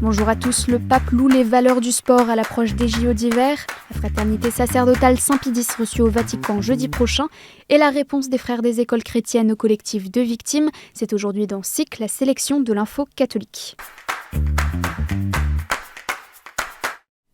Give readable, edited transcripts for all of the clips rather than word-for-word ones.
Bonjour à tous, le pape loue les valeurs du sport à l'approche des JO d'hiver. La fraternité sacerdotale Saint-Pédis reçue au Vatican jeudi prochain. Et la réponse des frères des écoles chrétiennes au collectif de victimes, c'est aujourd'hui dans SIC, la sélection de l'info catholique.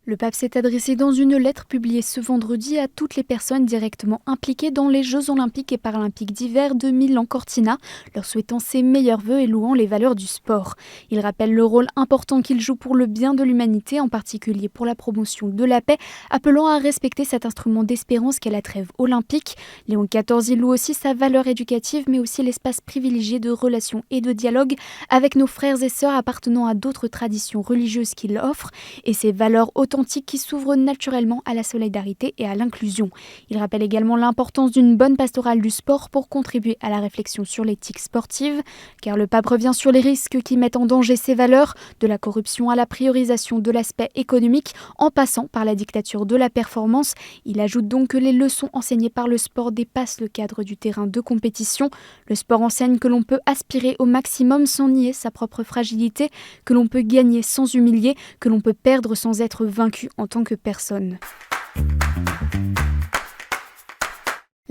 Le pape s'est adressé dans une lettre publiée ce vendredi à toutes les personnes directement impliquées dans les Jeux olympiques et paralympiques d'hiver de Milan-Cortina, leur souhaitant ses meilleurs vœux et louant les valeurs du sport. Il rappelle le rôle important qu'il joue pour le bien de l'humanité, en particulier pour la promotion de la paix, appelant à respecter cet instrument d'espérance qu'est la trêve olympique. Léon XIV loue aussi sa valeur éducative, mais aussi l'espace privilégié de relations et de dialogue avec nos frères et sœurs appartenant à d'autres traditions religieuses qu'il offre, et ses valeurs authentiques qui s'ouvre naturellement à la solidarité et à l'inclusion. Il rappelle également l'importance d'une bonne pastorale du sport pour contribuer à la réflexion sur l'éthique sportive, car le pape revient sur les risques qui mettent en danger ces valeurs, de la corruption à la priorisation de l'aspect économique, en passant par la dictature de la performance. Il ajoute donc que les leçons enseignées par le sport dépassent le cadre du terrain de compétition. Le sport enseigne que l'on peut aspirer au maximum sans nier sa propre fragilité, que l'on peut gagner sans humilier, que l'on peut perdre sans être vaincu en tant que personne.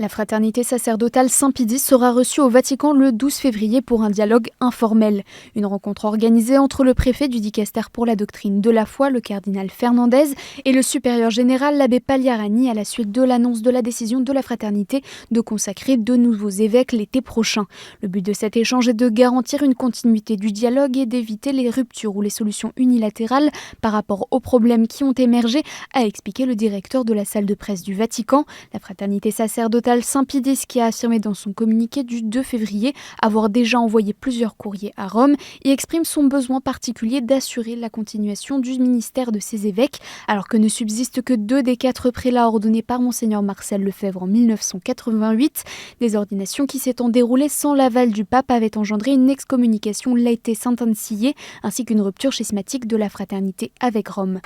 La fraternité sacerdotale Saint-Pédis sera reçue au Vatican le 12 février pour un dialogue informel. Une rencontre organisée entre le préfet du dicaster pour la doctrine de la foi, le cardinal Fernandez, et le supérieur général, l'abbé Pagliarani, à la suite de l'annonce de la décision de la fraternité de consacrer 2 nouveaux évêques l'été prochain. Le but de cet échange est de garantir une continuité du dialogue et d'éviter les ruptures ou les solutions unilatérales par rapport aux problèmes qui ont émergé, a expliqué le directeur de la salle de presse du Vatican. La fraternité sacerdotale Saint-Pédis, qui a affirmé dans son communiqué du 2 février avoir déjà envoyé plusieurs courriers à Rome, y exprime son besoin particulier d'assurer la continuation du ministère de ses évêques, alors que ne subsistent que 2 des 4 prélats ordonnés par Monseigneur Marcel Lefebvre en 1988. Des ordinations qui s'étant déroulées sans l'aval du pape avaient engendré une excommunication laïté Sant'Ancillé, ainsi qu'une rupture schismatique de la fraternité avec Rome.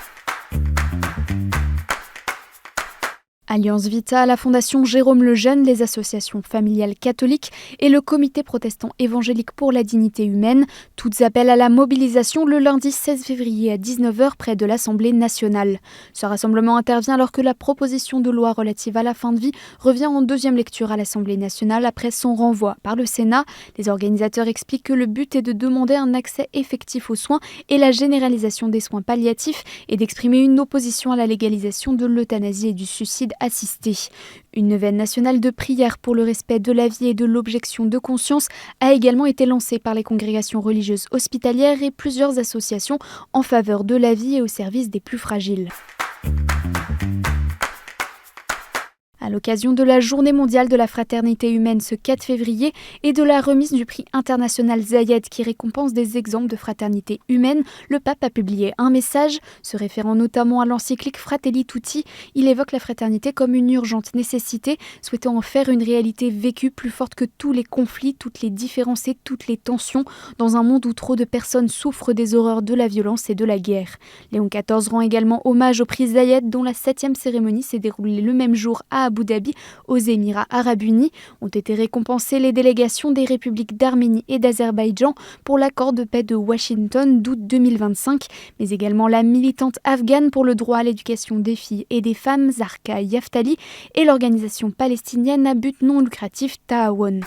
Alliance Vita, la Fondation Jérôme Lejeune, les associations familiales catholiques et le Comité protestant évangélique pour la dignité humaine, toutes appellent à la mobilisation le lundi 16 février à 19h près de l'Assemblée nationale. Ce rassemblement intervient alors que la proposition de loi relative à la fin de vie revient en 2e lecture à l'Assemblée nationale après son renvoi par le Sénat. Les organisateurs expliquent que le but est de demander un accès effectif aux soins et la généralisation des soins palliatifs et d'exprimer une opposition à la légalisation de l'euthanasie et du suicide assisté. Une neuvaine nationale de prière pour le respect de la vie et de l'objection de conscience a également été lancée par les congrégations religieuses hospitalières et plusieurs associations en faveur de la vie et au service des plus fragiles. À l'occasion de la Journée mondiale de la fraternité humaine ce 4 février et de la remise du prix international Zayed qui récompense des exemples de fraternité humaine, le pape a publié un message, se référant notamment à l'encyclique Fratelli Tutti. Il évoque la fraternité comme une urgente nécessité, souhaitant en faire une réalité vécue plus forte que tous les conflits, toutes les différences et toutes les tensions, dans un monde où trop de personnes souffrent des horreurs de la violence et de la guerre. Léon XIV rend également hommage au prix Zayed, dont la 7e cérémonie s'est déroulée le même jour à Abu Dhabi, aux Émirats arabes unis. Ont été récompensées les délégations des républiques d'Arménie et d'Azerbaïdjan pour l'accord de paix de Washington d'août 2025, mais également la militante afghane pour le droit à l'éducation des filles et des femmes, Zarqa Yaftali, et l'organisation palestinienne à but non lucratif Ta'awun.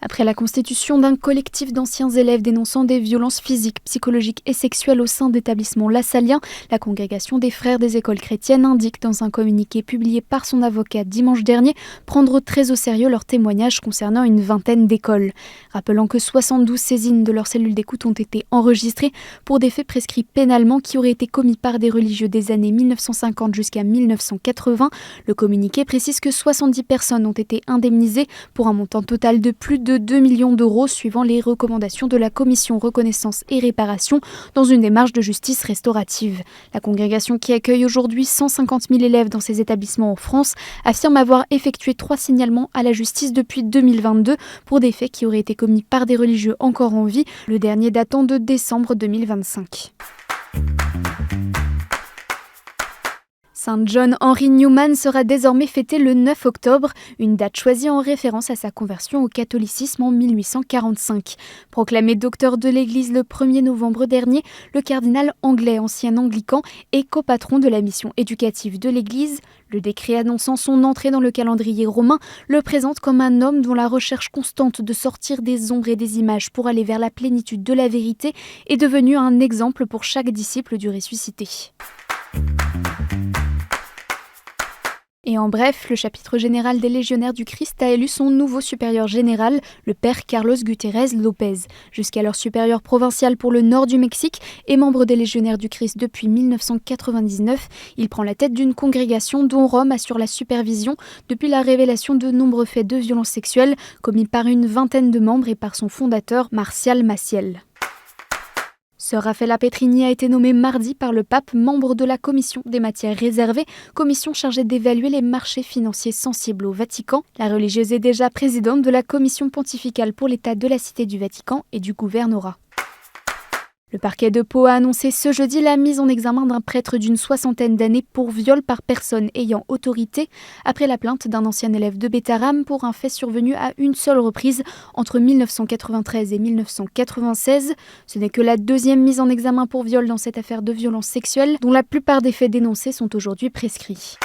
Après la constitution d'un collectif d'anciens élèves dénonçant des violences physiques, psychologiques et sexuelles au sein d'établissements lassaliens, la congrégation des frères des écoles chrétiennes indique dans un communiqué publié par son avocat dimanche dernier prendre très au sérieux leurs témoignages concernant une vingtaine d'écoles. Rappelant que 72 saisines de leurs cellules d'écoute ont été enregistrées pour des faits prescrits pénalement qui auraient été commis par des religieux des années 1950 jusqu'à 1980, le communiqué précise que 70 personnes ont été indemnisées pour un montant total de plus de 2 millions d'euros suivant les recommandations de la commission reconnaissance et réparation dans une démarche de justice restaurative. La congrégation qui accueille aujourd'hui 150 000 élèves dans ses établissements en France affirme avoir effectué 3 signalements à la justice depuis 2022 pour des faits qui auraient été commis par des religieux encore en vie, le dernier datant de décembre 2025. Saint John Henry Newman sera désormais fêté le 9 octobre, une date choisie en référence à sa conversion au catholicisme en 1845. Proclamé docteur de l'Église le 1er novembre dernier, le cardinal anglais, ancien anglican et copatron de la mission éducative de l'Église, le décret annonçant son entrée dans le calendrier romain le présente comme un homme dont la recherche constante de sortir des ombres et des images pour aller vers la plénitude de la vérité est devenu un exemple pour chaque disciple du ressuscité. Et en bref, le chapitre général des Légionnaires du Christ a élu son nouveau supérieur général, le père Carlos Gutiérrez Lopez. Jusqu'alors supérieur provincial pour le nord du Mexique et membre des Légionnaires du Christ depuis 1999, il prend la tête d'une congrégation dont Rome assure la supervision depuis la révélation de nombreux faits de violences sexuelles commis par une vingtaine de membres et par son fondateur, Marcial Maciel. Sœur Raffaella Petrini a été nommée mardi par le pape membre de la commission des matières réservées, commission chargée d'évaluer les marchés financiers sensibles au Vatican. La religieuse est déjà présidente de la commission pontificale pour l'état de la Cité du Vatican et du gouvernorat. Le parquet de Pau a annoncé ce jeudi la mise en examen d'un prêtre d'une soixantaine d'années pour viol par personne ayant autorité, après la plainte d'un ancien élève de Bétarame pour un fait survenu à une seule reprise entre 1993 et 1996. Ce n'est que la deuxième mise en examen pour viol dans cette affaire de violence sexuelle, dont la plupart des faits dénoncés sont aujourd'hui prescrits.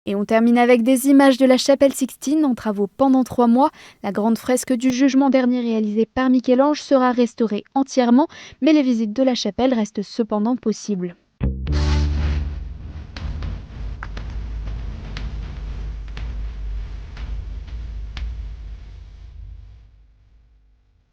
Et on termine avec des images de la chapelle Sixtine en travaux pendant 3 mois. La grande fresque du jugement dernier réalisée par Michel-Ange sera restaurée entièrement, mais les visites de la chapelle restent cependant possibles.